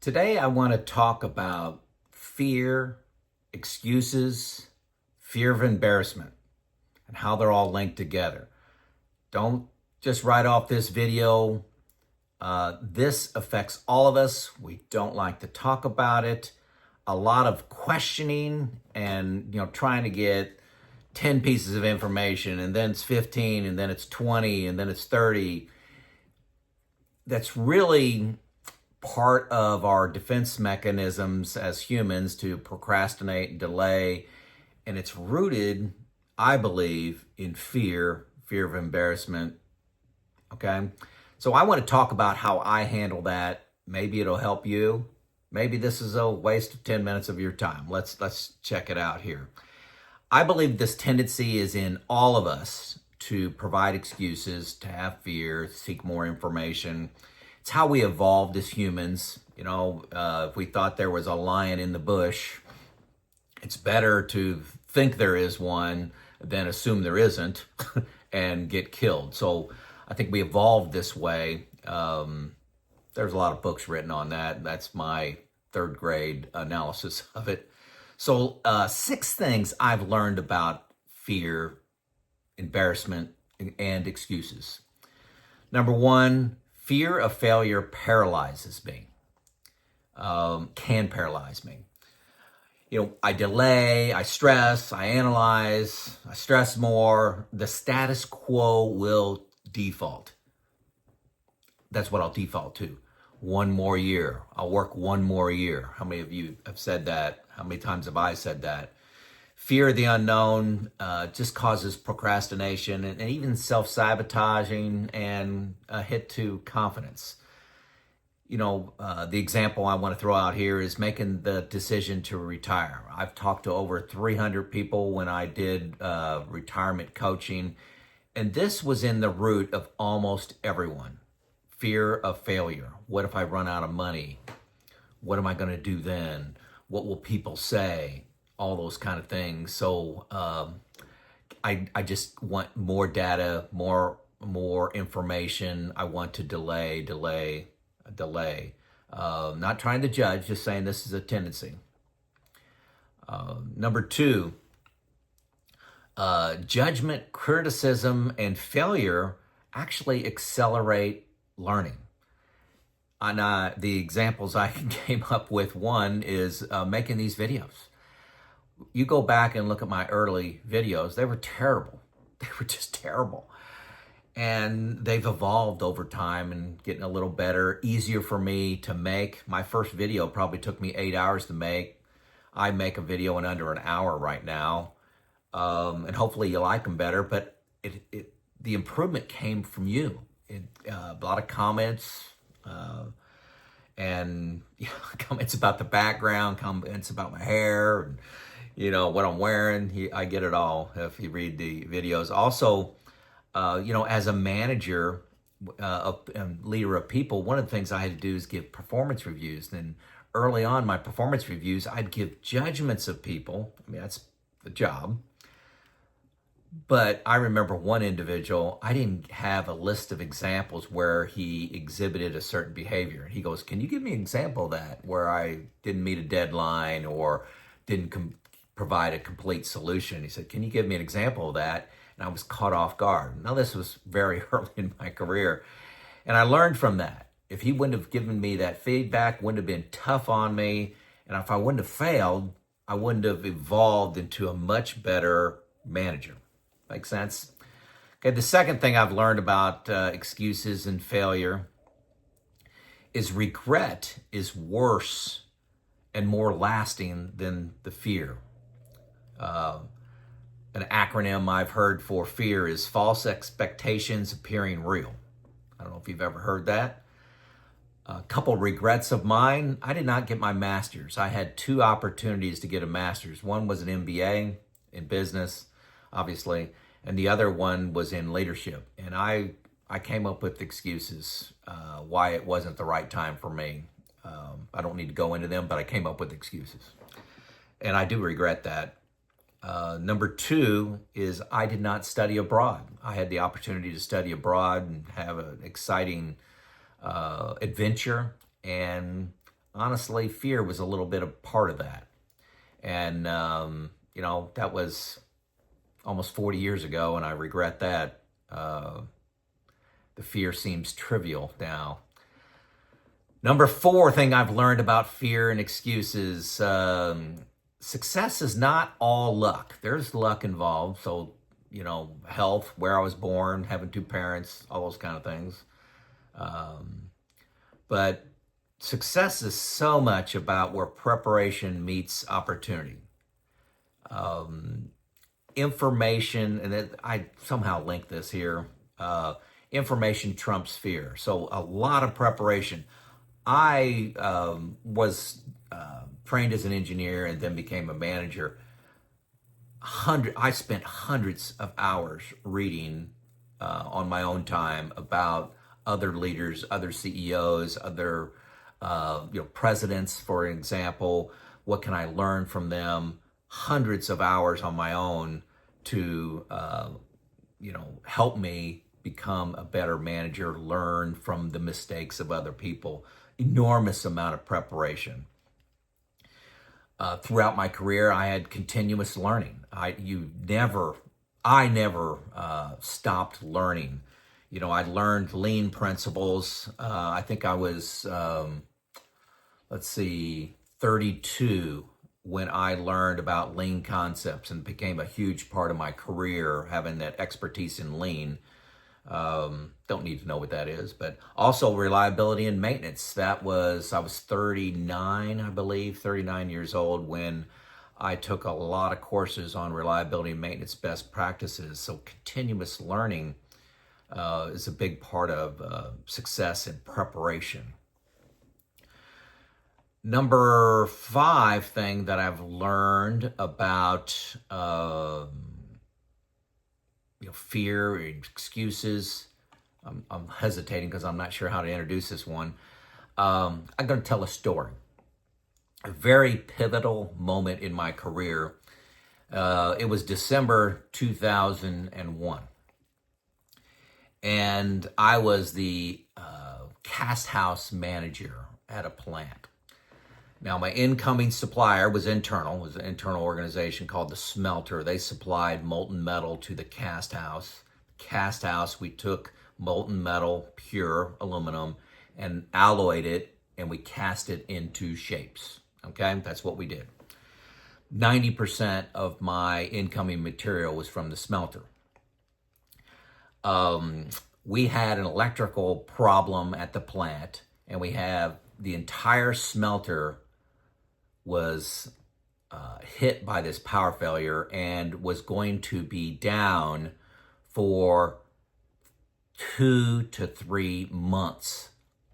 Today, I want to talk about fear, excuses, fear of embarrassment, and how they're all linked together. Don't just write off this video. This affects all of us. We don't like to talk about it. A lot of questioning and trying to get 10 pieces of information, and then it's 15, and then it's 20, and then it's 30. That's really part of our defense mechanisms as humans to procrastinate and delay. And it's rooted, I believe, in fear of embarrassment. Okay. So I want to talk about how I handle that. Maybe it'll help you. Maybe this is a waste of 10 minutes of your time. Let's check it out here. I believe this tendency is in all of us to provide excuses, to have fear, seek more information. It's how we evolved as humans. If we thought there was a lion in the bush, it's better to think there is one than assume there isn't and get killed. So I think we evolved this way. There's a lot of books written on that. That's my third grade analysis of it. So 6 things I've learned about fear, embarrassment, and excuses. Number 1, fear of failure paralyzes me, can paralyze me. I delay, I stress, I analyze, I stress more. The status quo will default. That's what I'll default to. One more year. I'll work one more year. How many of you have said that? How many times have I said that? Fear of the unknown just causes procrastination and even self-sabotaging and a hit to confidence. The example I want to throw out here is making the decision to retire. I've talked to over 300 people when I did retirement coaching, and this was in the root of almost everyone. Fear of failure. What if I run out of money? What am I going to do then? What will people say? All those kind of things. So I just want more data, more information. I want to delay. Not trying to judge, just saying this is a tendency. Number 2, judgment, criticism, and failure actually accelerate learning. And the examples I came up with, one is making these videos. You go back and look at my early videos, they were terrible. They were just terrible. And they've evolved over time and getting a little better, easier for me to make. My first video probably took me 8 hours to make. I make a video in under an hour right now. And hopefully you like them better, but the improvement came from you. A lot of comments, and comments about the background, comments about my hair, and what I'm wearing. I get it all if you read the videos. Also, as a manager, and leader of people, one of the things I had to do is give performance reviews. And early on, my performance reviews, I'd give judgments of people. I mean, that's the job. But I remember one individual, I didn't have a list of examples where he exhibited a certain behavior. He goes, "Can you give me an example of that where I didn't meet a deadline or didn't provide a complete solution?" He said, "Can you give me an example of that?" And I was caught off guard. Now, this was very early in my career. And I learned from that. If he wouldn't have given me that feedback, wouldn't have been tough on me, and if I wouldn't have failed, I wouldn't have evolved into a much better manager. Make sense? Okay, the second thing I've learned about excuses and failure is regret is worse and more lasting than the fear. An acronym I've heard for fear is false expectations appearing real. I don't know if you've ever heard that. A couple regrets of mine, I did not get my master's. I had 2 opportunities to get a master's. One was an MBA in business, obviously, and the other one was in leadership. And I came up with excuses why it wasn't the right time for me. I don't need to go into them, but I came up with excuses. And I do regret that. Number 2 is I did not study abroad. I had the opportunity to study abroad and have an exciting adventure, and honestly, fear was a little bit of part of that. And, that was almost 40 years ago, and I regret that. The fear seems trivial now. Number 4 thing I've learned about fear and excuses, success is not all luck. There's luck involved. So, health, where I was born, having 2 parents, all those kind of things. But success is so much about where preparation meets opportunity. Information, and I somehow link this here, information trumps fear. So a lot of preparation. I was trained as an engineer and then became a manager. I spent hundreds of hours reading on my own time about other leaders, other CEOs, other presidents, for example. What can I learn from them? Hundreds of hours on my own to help me become a better manager, learn from the mistakes of other people. Enormous amount of preparation. Throughout my career, I had continuous learning. I never stopped learning. I learned lean principles. I think I was, 32 when I learned about lean concepts and became a huge part of my career, having that expertise in lean. Don't need to know what that is, but also reliability and maintenance. I was 39, I believe, 39 years old when I took a lot of courses on reliability and maintenance best practices. So continuous learning is a big part of success and preparation. Number 5 thing that I've learned about fear and excuses. I'm hesitating because I'm not sure how to introduce this one. I'm going to tell a story. A very pivotal moment in my career. It was December 2001. And I was the cast house manager at a plant. Now, my incoming supplier was internal. It was an internal organization called the Smelter. They supplied molten metal to the cast house. Cast house, we took molten metal, pure aluminum, and alloyed it, and we cast it into shapes. Okay, that's what we did. 90% of my incoming material was from the Smelter. We had an electrical problem at the plant, and we have the entire smelter was hit by this power failure and was going to be down for 2 to 3 months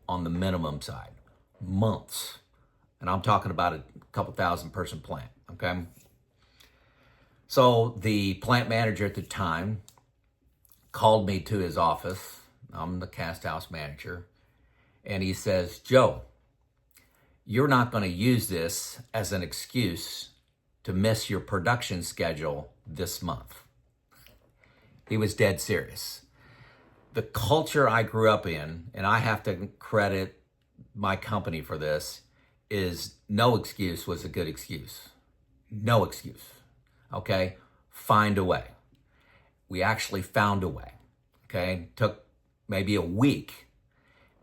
on the minimum side. Months. And I'm talking about a couple thousand person plant, okay? So the plant manager at the time called me to his office. I'm the cast house manager. And he says, Joe, you're not going to use this as an excuse to miss your production schedule this month. He was dead serious. The culture I grew up in, and I have to credit my company for this, is no excuse was a good excuse. No excuse. Okay? Find a way. We actually found a way. Okay? Took maybe a week,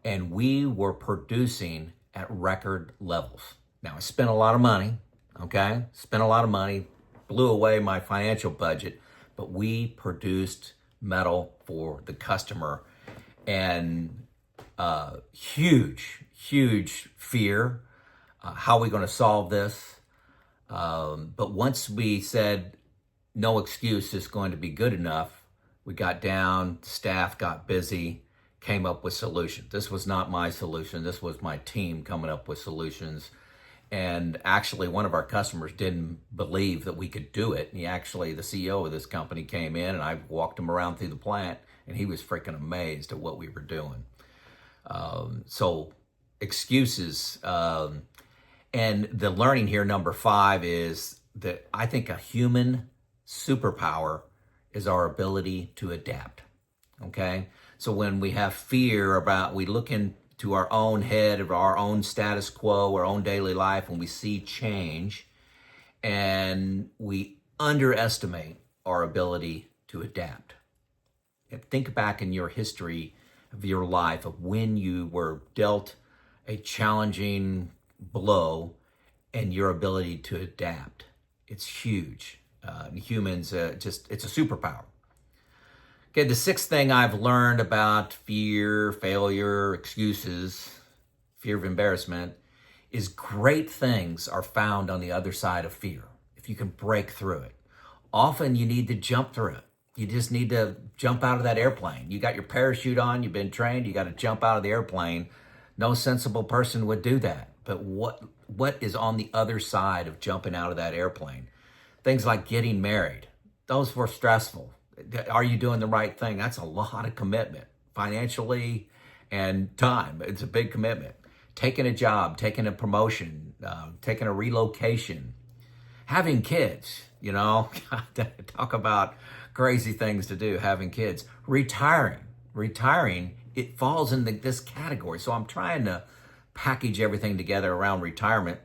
and we were producing at record levels. Now, I spent a lot of money, okay? Spent a lot of money, blew away my financial budget, but we produced metal for the customer. And huge fear. How are we going to solve this? But once we said no excuse is going to be good enough, we got down, staff got busy, came up with solutions. This was not my solution. This was my team coming up with solutions. And actually, one of our customers didn't believe that we could do it. And the CEO of this company came in, and I walked him around through the plant, and he was freaking amazed at what we were doing. So excuses. And the learning here, number 5, is that I think a human superpower is our ability to adapt. Okay? So when we have fear we look into to our own head, of our own status quo, our own daily life, when we see change, and we underestimate our ability to adapt. And think back in your history of your life of when you were dealt a challenging blow and your ability to adapt. It's huge. Humans, it's a superpower. Okay, the sixth thing I've learned about fear, failure, excuses, fear of embarrassment, is great things are found on the other side of fear, if you can break through it. Often you need to jump through it. You just need to jump out of that airplane. You got your parachute on, you've been trained, you got to jump out of the airplane. No sensible person would do that. But what is on the other side of jumping out of that airplane? Things like getting married. Those were stressful. Are you doing the right thing? That's a lot of commitment, financially and time. It's a big commitment. Taking a job, taking a promotion, taking a relocation, having kids, talk about crazy things to do, having kids. Retiring, it falls into this category. So I'm trying to package everything together around retirement.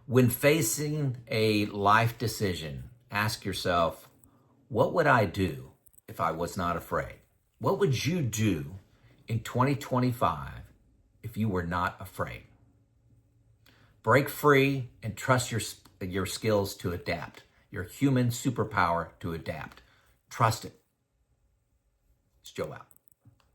When facing a life decision, ask yourself, what would I do if I was not afraid? What would you do in 2025 if you were not afraid? Break free and trust your skills to adapt, your human superpower to adapt. Trust it. It's Joe out.